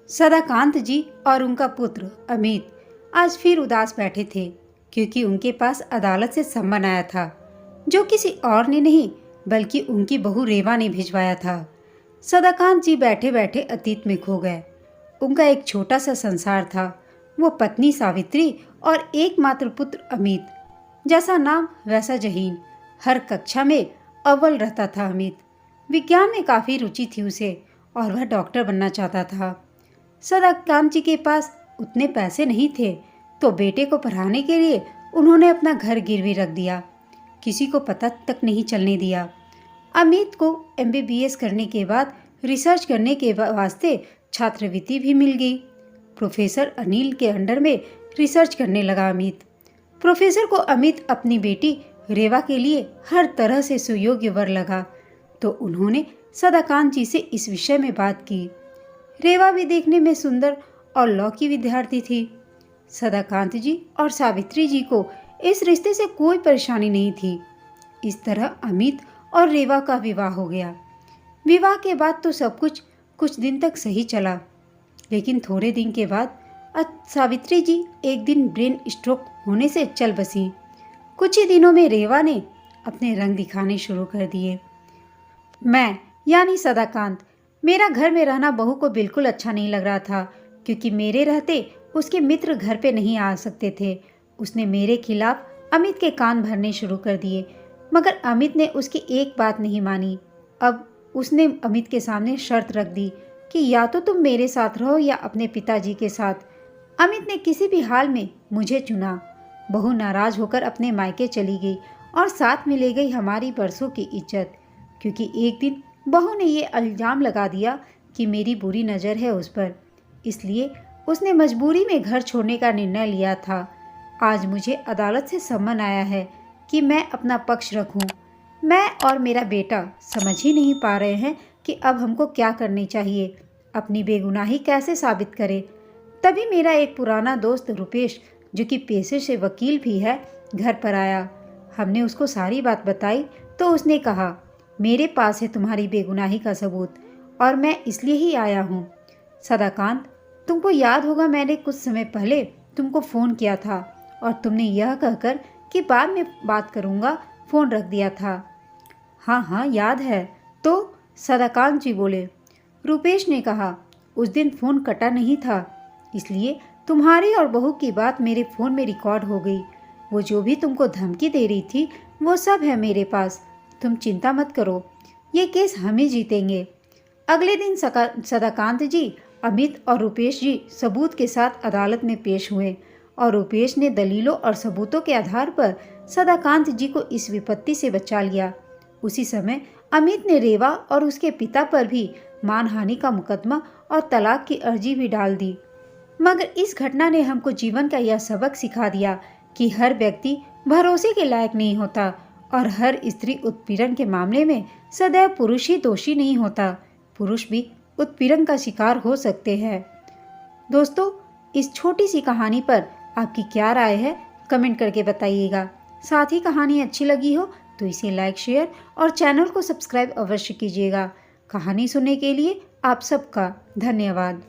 सदाकांत जी और उनका पुत्र अमित आज फिर उदास बैठे थे, क्योंकि उनके पास अदालत से सम्मन आया था, जो किसी और ने नहीं बल्कि उनकी बहू रेवा ने भिजवाया था। सदाकांत जी बैठे बैठे अतीत में खो गए। उनका एक छोटा सा संसार था, वो पत्नी सावित्री और एकमात्र पुत्र अमित। जैसा नाम वैसा जहीन। हर कक्षा में अव्वल रहता था अमित। विज्ञान में काफ़ी रुचि थी उसे और वह डॉक्टर बनना चाहता था। सदाकांत जी के पास उतने पैसे नहीं थे, तो बेटे को पढ़ाने के लिए उन्होंने अपना घर गिरवी रख दिया। किसी को पता तक नहीं चलने दिया। अमित को MBBS करने के बाद रिसर्च करने के वास्ते छात्रवृत्ति भी मिल गई। प्रोफेसर अनिल के अंडर में रिसर्च करने लगा अमित। प्रोफेसर को अमित अपनी बेटी रेवा के लिए हर तरह से सुयोग्य वर लगा, तो उन्होंने सदाकांत जी से इस विषय में बात की। रेवा भी देखने में सुंदर और लॉ की विद्यार्थी थी। सदाकांत जी और सावित्री जी को इस रिश्ते से कोई परेशानी नहीं थी। इस तरह अमित और रेवा का विवाह हो गया। विवाह के बाद तो सब कुछ दिन तक सही चला, लेकिन थोड़े दिन के बाद सावित्री जी एक दिन ब्रेन स्ट्रोक होने से चल बसी। कुछ ही दिनों में रेवा ने अपने रंग दिखाने शुरू कर दिए। मैं यानी सदाकांत, मेरा घर में रहना बहू को बिल्कुल अच्छा नहीं लग रहा था, क्योंकि मेरे रहते उसके मित्र घर पे नहीं आ सकते थे। उसने मेरे खिलाफ अमित के कान भरने शुरू कर दिए, मगर अमित ने उसकी एक बात नहीं मानी। अब उसने अमित के सामने शर्त रख दी कि या तो तुम मेरे साथ रहो या अपने पिताजी के साथ। अमित ने किसी भी हाल में मुझे चुना। बहू नाराज होकर अपने मायके चली गई और साथ में ले गई हमारी बरसों की इज्जत, क्योंकि एक दिन बहू ने ये इल्ज़ाम लगा दिया कि मेरी बुरी नज़र है उस पर। इसलिए उसने मजबूरी में घर छोड़ने का निर्णय लिया था। आज मुझे अदालत से सम्मन आया है कि मैं अपना पक्ष रखूं। मैं और मेरा बेटा समझ ही नहीं पा रहे हैं कि अब हमको क्या करनी चाहिए, अपनी बेगुनाही कैसे साबित करें। तभी मेरा एक पुराना दोस्त रुपेश, जो कि पेशे से वकील भी है, घर पर आया। हमने उसको सारी बात बताई तो उसने कहा, मेरे पास है तुम्हारी बेगुनाही का सबूत और मैं इसलिए ही आया हूँ। सदाकांत, तुमको याद होगा मैंने कुछ समय पहले तुमको फ़ोन किया था और तुमने यह कहकर कि बाद में बात करूँगा फ़ोन रख दिया था। हाँ हाँ याद है। तो सदाकांत जी बोले। रुपेश ने कहा, उस दिन फ़ोन कटा नहीं था, इसलिए तुम्हारी और बहू की बात मेरे फ़ोन में रिकॉर्ड हो गई। वो जो भी तुमको धमकी दे रही थी वो सब है मेरे पास। तुम चिंता मत करो, ये केस हम ही जीतेंगे। अगले दिन सदाकांत जी, अमित और रुपेश जी सबूत के साथ अदालत में पेश हुए और रुपेश ने दलीलों और सबूतों के आधार पर सदाकांत जी को इस विपत्ति से बचा लिया। उसी समय अमित ने रेवा और उसके पिता पर भी मानहानि का मुकदमा और तलाक की अर्जी भी डाल दी। मगर इस घटना ने हमको जीवन का यह सबक सिखा दिया कि हर व्यक्ति भरोसे के लायक नहीं होता और हर स्त्री उत्पीड़न के मामले में सदैव पुरुष ही दोषी नहीं होता। पुरुष भी उत्पीड़न का शिकार हो सकते हैं। दोस्तों, इस छोटी सी कहानी पर आपकी क्या राय है, कमेंट करके बताइएगा। साथ ही कहानी अच्छी लगी हो तो इसे लाइक, शेयर और चैनल को सब्सक्राइब अवश्य कीजिएगा। कहानी सुनने के लिए आप सबका धन्यवाद।